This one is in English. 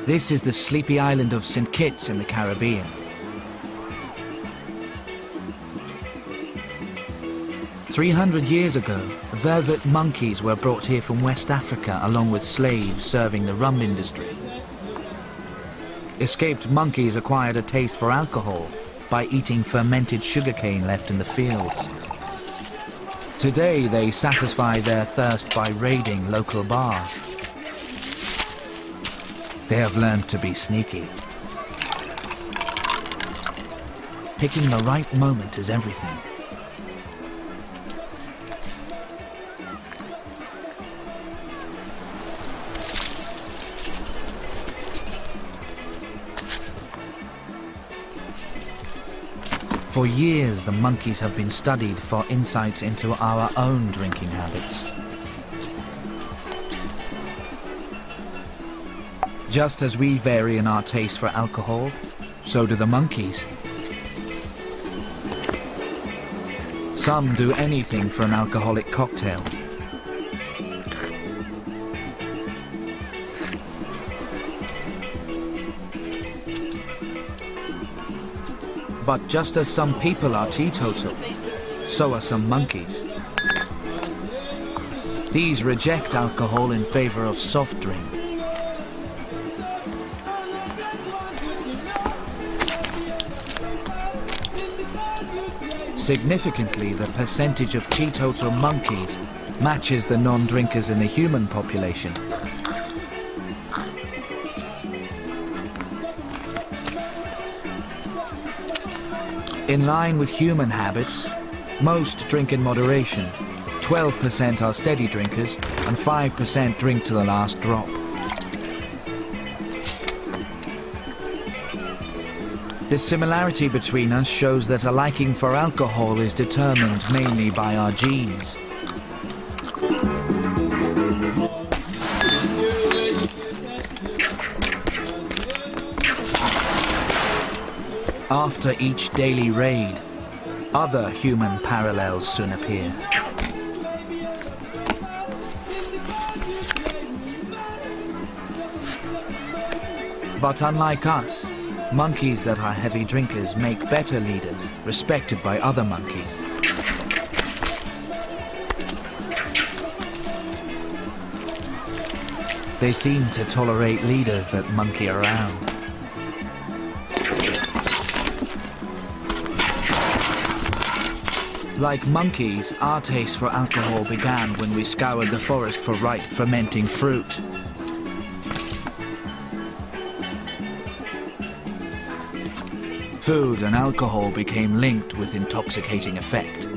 This is the sleepy island of St. Kitts in the Caribbean. "300 years ago, velvet monkeys were brought here from West Africa along with slaves serving the rum industry. Escaped monkeys acquired a taste for alcohol by eating fermented sugarcane left in the fields. Today they satisfy their thirst by raiding local bars. They have learned to be sneaky. Picking the right moment is everything. For years, the monkeys have been studied for insights into our own drinking habits. Just as we vary in our taste for alcohol, so do the monkeys. Some do anything for an alcoholic cocktail. But just as some people are teetotal, so are some monkeys. These reject alcohol in favor of soft drink. Significantly, the percentage of teetotal monkeys matches the non-drinkers in the human population. In line with human habits, most drink in moderation. 12% are steady drinkers and 5% drink to the last drop. This similarity between us shows that a liking for alcohol is determined mainly by our genes. After each daily raid, other human parallels soon appear. But unlike us, monkeys that are heavy drinkers make better leaders, respected by other monkeys. They seem to tolerate leaders that monkey around. Like monkeys, our taste for alcohol began when we scoured the forest for ripe fermenting fruit. Food and alcohol became linked with intoxicating effect.